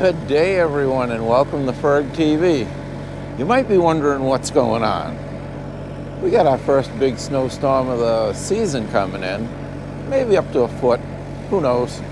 Good day, everyone, and welcome to Ferg TV. You might be wondering what's going on. We got our first big snowstorm of the season coming in, maybe up to a foot, who knows.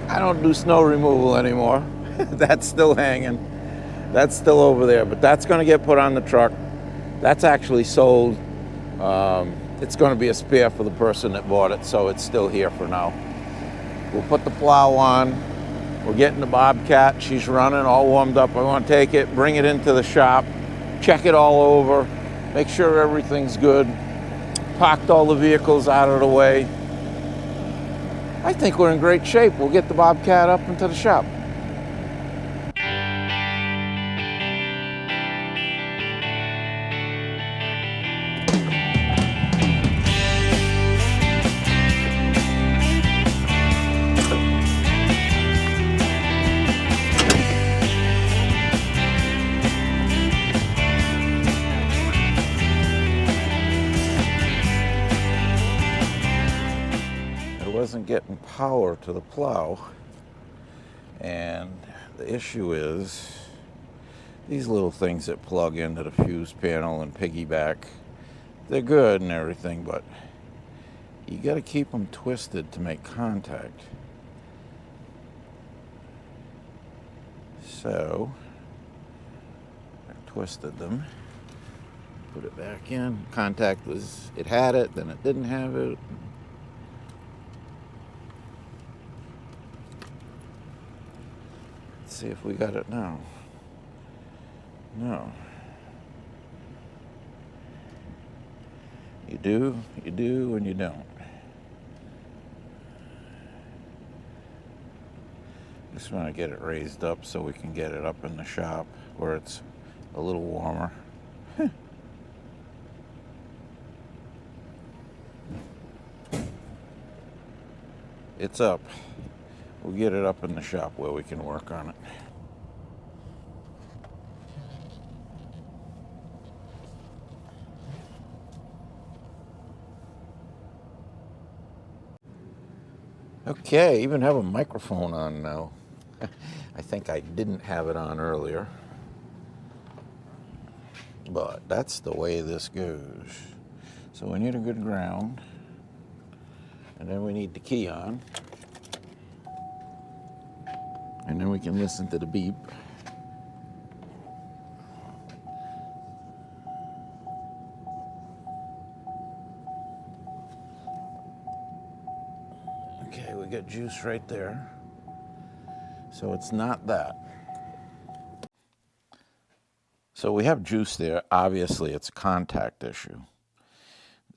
I don't do snow removal anymore. That's still hanging. That's still over there, but that's going to get put on the truck. That's actually sold. It's going to be a spare for the person that bought it, so it's still here for now. We'll put the plow on. We're getting the Bobcat. She's running, all warmed up. I want to take it, bring it into the shop, check it all over, make sure everything's good. Parked all the vehicles out of the way. I think we're in great shape. We'll get the Bobcat up into the shop. Wasn't getting power to the plow, and the issue is these little things that plug into the fuse panel and piggyback, they're good and everything, but you got to keep them twisted to make contact. So I twisted them, put it back in. Contact was, it had it, then it didn't have it. See if we got it now. No. You do, and you don't. Just want to get it raised up so we can get it up in the shop where it's a little warmer. It's up. We'll get it up in the shop where we can work on it. Okay, even have a microphone on now. I think I didn't have it on earlier. But that's the way this goes. So we need a good ground. And then we need the key on. And then we can listen to the beep. Okay, we got juice right there. So it's not that. So we have juice there. Obviously, it's a contact issue.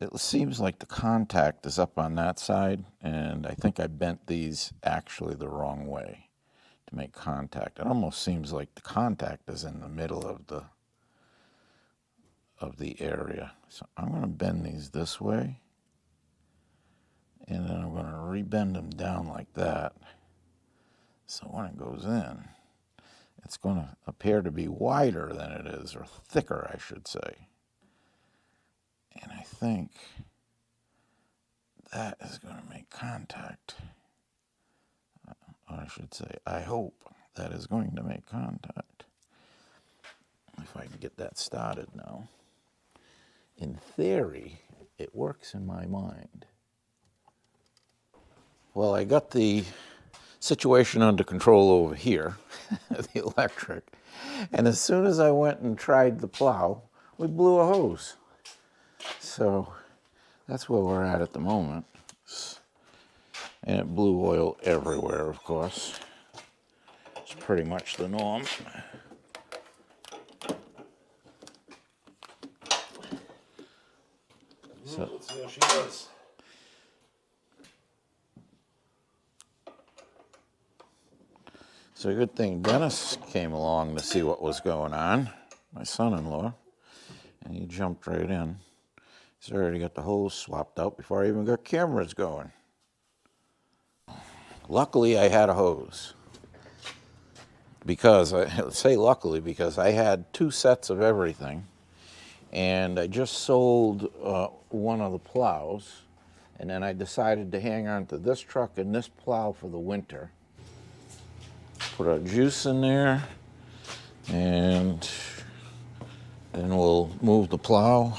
It seems like the contact is up on that side, and I think I bent these actually the wrong way to make contact. It almost seems like the contact is in the middle of the area. So I'm going to bend these this way, and then I'm going to rebend them down like that. So when it goes in, it's going to appear to be wider than it is, or thicker, I should say. And I think that is going to make contact. I should say, I hope that is going to make contact. If I can get that started now. In theory, it works in my mind. Well, I got the situation under control over here, the electric, and as soon as I went and tried the plow, we blew a hose. So that's where we're at the moment. And it blew oil everywhere, of course. It's pretty much the norm. So let's see how she does. So a good thing Dennis came along to see what was going on, my son-in-law, and he jumped right in. He's already got the hose swapped out before I even got cameras going. Luckily, I had a hose. Because, I say luckily, because I had 2 sets of everything. And I just sold one of the plows. And then I decided to hang on to this truck and this plow for the winter. put our juice in there, and then we'll move the plow,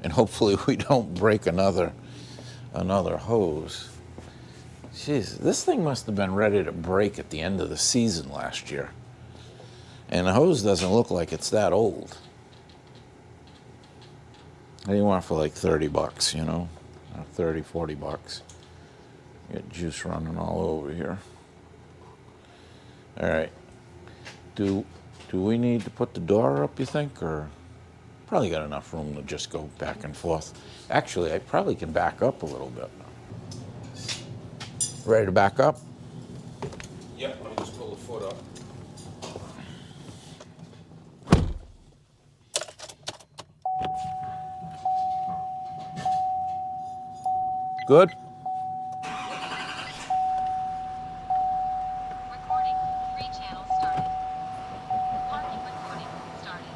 and hopefully we don't break another hose. Jeez, this thing must have been ready to break at the end of the season last year. And the hose doesn't look like it's that old. What do you want for like 30 bucks, you know? 30, 40 bucks. Get juice running all over here. All right. Do we need to put the door up, you think, or probably got enough room to just go back and forth? Actually, I probably can back up a little bit. Ready to back up? Yep, let me just pull the foot up. Good? Recording. 3 channels started. Parking recording started.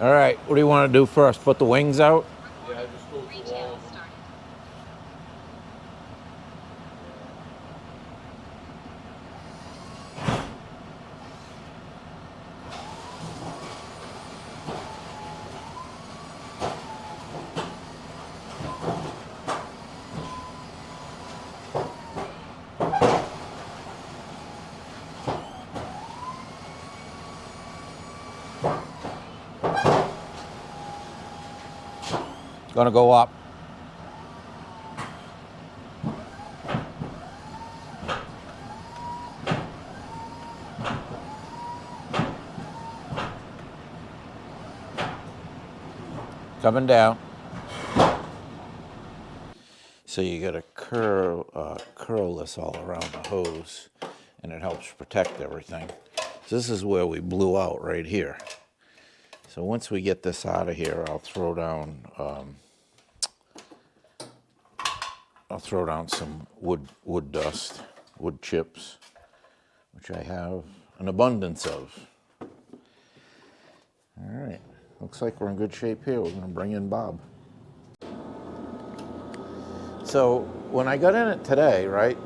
All right, what do you want to do first? Put the wings out? Yeah, I just pulled 3 the wall. channels started. Gonna go up. Coming down. So you got to curl this all around the hose, and it helps protect everything. So this is where we blew out right here. So once we get this out of here, I'll throw down some wood dust, wood chips, which I have an abundance of. All right, looks like we're in good shape here. We're going to bring in Bob. So when I got in it today, right,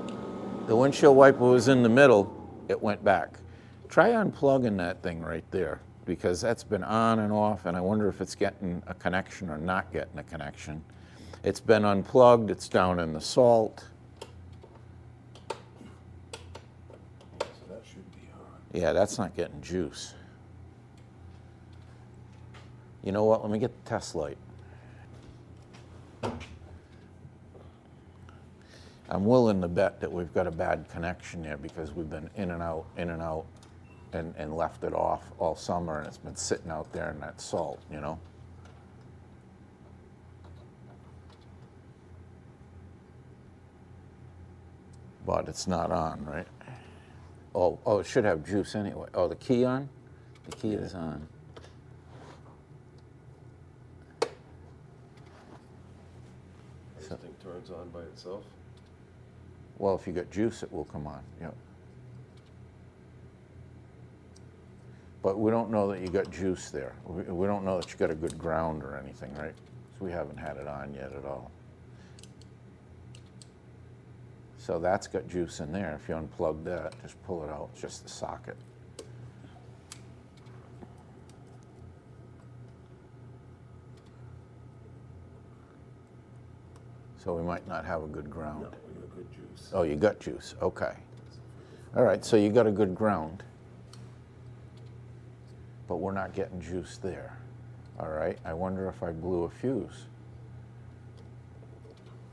the windshield wiper was in the middle, it went back. Try unplugging that thing right there, because that's been on and off, and I wonder if it's getting a connection or not getting a connection. It's been unplugged, it's down in the salt. So that should be on. Yeah, that's not getting juice. You know what, let me get the test light. I'm willing to bet that we've got a bad connection there because we've been in and out, and left it off all summer, and it's been sitting out there in that salt, you know? But it's not on, right? Oh, it should have juice anyway. Oh, the key on? The key is on. This thing turns on by itself. Well, if you got juice, it will come on, yep. But we don't know that you got juice there. We don't know that you got a good ground or anything, right? So we haven't had it on yet at all. So that's got juice in there. If you unplug that, just pull it out. It's just the socket. So we might not have a good ground. No, we got good juice. Oh, you got juice, okay. All right, so you got a good ground, but we're not getting juice there. All right, I wonder if I blew a fuse.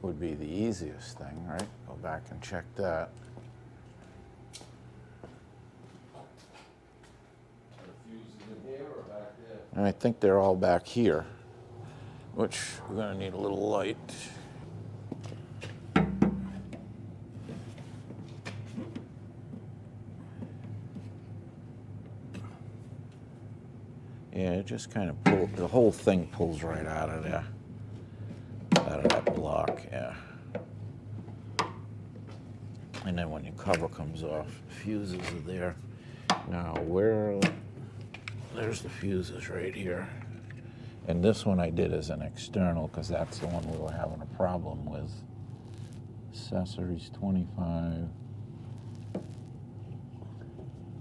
Would be the easiest thing, right? Go back and check that. Are the fuses in here or back there? And I think they're all back here, which we're gonna need a little light. Yeah, it just kind of pulls, the whole thing pulls right out of there, out of that block, yeah. And then when your cover comes off, the fuses are there. Now, there's the fuses right here. And this one I did as an external because that's the one we were having a problem with. accessories 25.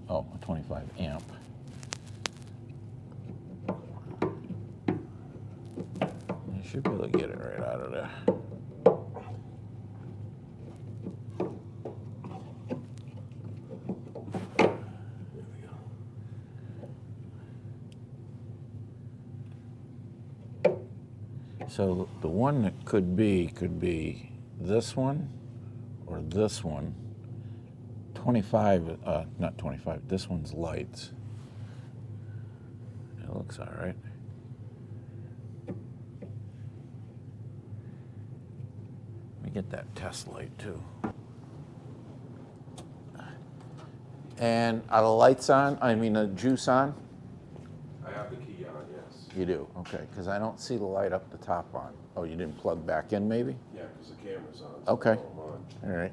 Oh, a 25 amp. You should be able to get it right out of there. So the one that could be this one or this one. 25, not 25, this one's lights. It looks all right. Let me get that test light too. And are the lights on? I mean, the juice on? I have the key on, yes. You do, okay, because I don't see the light up the top on. Oh, you didn't plug back in maybe? Yeah, because the camera's on. Okay. I'm on. All right.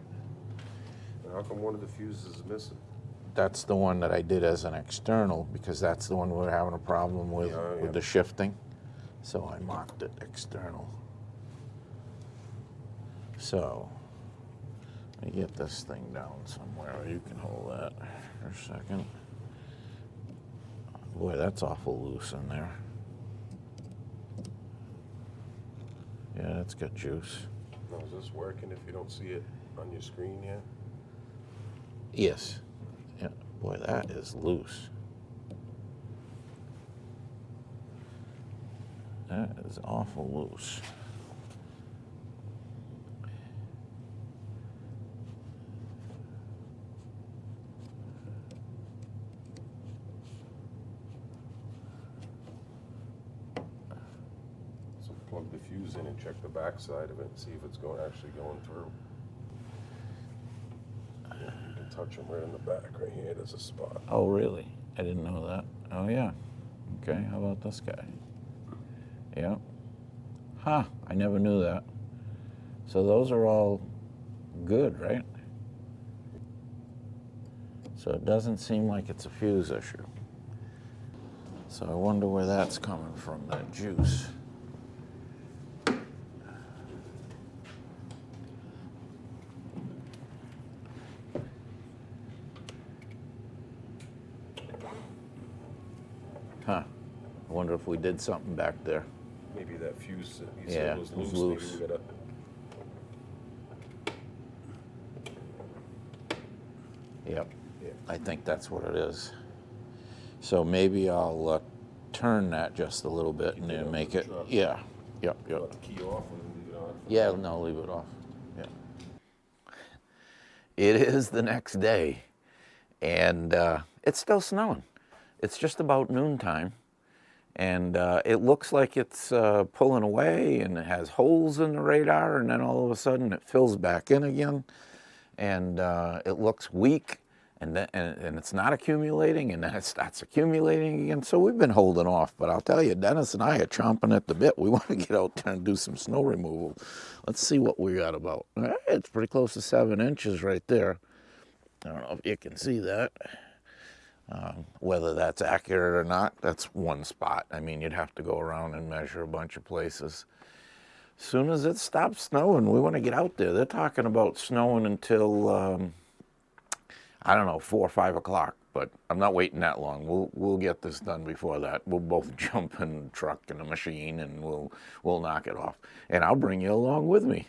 How come one of the fuses is missing? That's the one that I did as an external because that's the one we're having a problem with, Yeah. with the shifting. So I marked it external. So let me get this thing down somewhere. You can hold that for a second. Boy, that's awful loose in there. Yeah, that's got juice. Now, is this working if you don't see it on your screen yet? Yes. Yeah. Boy, that is loose. That is awful loose. So plug the fuse in and check the back side of it and see if it's actually going through. You can touch them right in the back right here. There's a spot. Oh, really? I didn't know that. Oh, yeah. Okay, how about this guy? Yeah. Huh, I never knew that. So those are all good, right? So it doesn't seem like it's a fuse issue. So I wonder where that's coming from, that juice. Huh. I wonder if we did something back there. Maybe that fuse that you Yeah, said was it was loose. loose. Maybe we gotta... Yep. Yeah. I think that's what it is. So maybe I'll turn that just a little bit and Keep it then on make the it. truck. Yeah. Yep. You Yep. want the key off and leave it on? for Yeah. now? No, leave it off. Yeah. It is the next day, and it's still snowing. It's just about noontime, and it looks like it's pulling away, and it has holes in the radar, and then all of a sudden it fills back in again, and it looks weak, and then and it's not accumulating, and then it starts accumulating again. So we've been holding off, but I'll tell you, Dennis and I are chomping at the bit. We want to get out there and do some snow removal. Let's see what we got about. It's pretty close to 7 inches right there. I don't know if you can see that. Whether that's accurate or not, that's one spot. I mean, you'd have to go around and measure a bunch of places. As soon as it stops snowing, we want to get out there. They're talking about snowing until, I don't know, 4 or 5 o'clock, but I'm not waiting that long. We'll get this done before that. We'll both jump in the truck and the machine, and we'll knock it off. And I'll bring you along with me.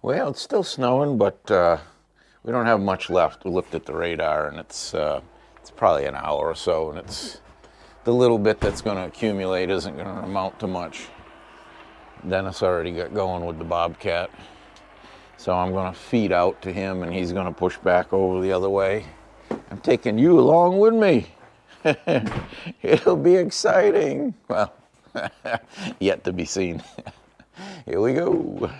Well, it's still snowing, but we don't have much left. We looked at the radar, and it's probably an hour or so, and it's the little bit that's going to accumulate isn't going to amount to much. Dennis already got going with the Bobcat, so I'm going to feed out to him, and he's going to push back over the other way. I'm taking you along with me. It'll be exciting. Well, yet to be seen. Here we go.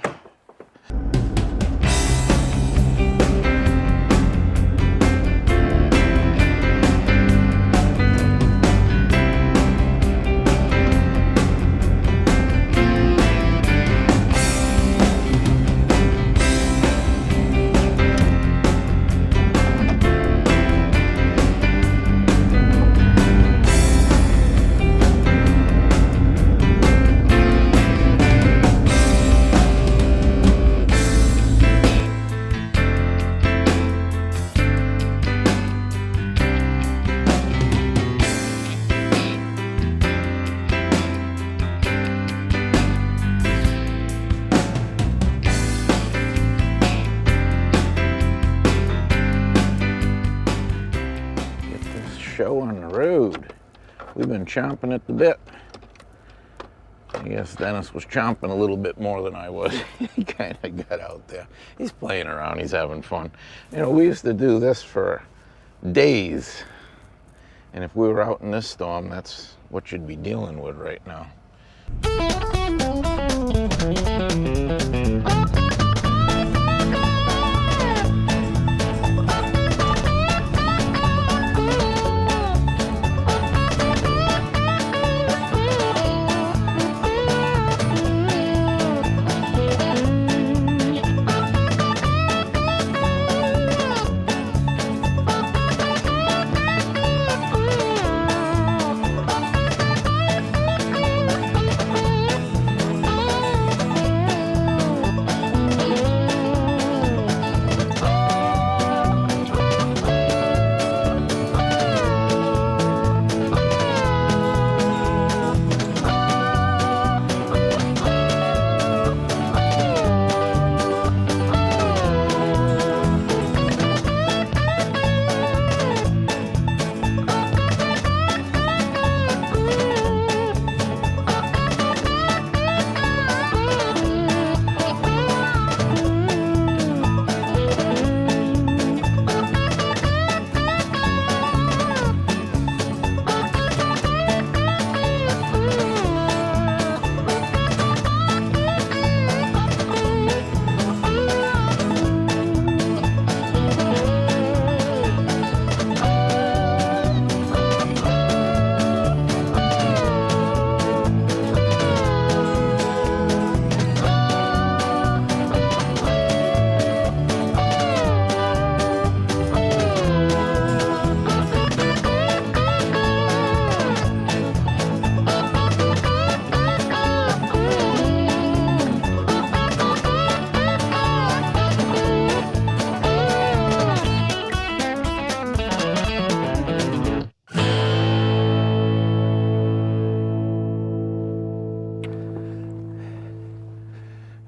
show on the road. We've been chomping at the bit. I guess Dennis was chomping a little bit more than I was. He kind of got out there. He's playing around, he's having fun. You know, we used to do this for days. And if we were out in this storm, that's what you'd be dealing with right now.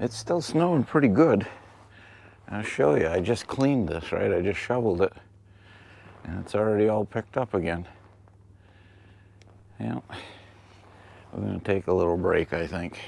It's still snowing pretty good. I'll show you. I just cleaned this, right? I just shoveled it. And it's already all picked up again. Yeah. We're going to take a little break, I think.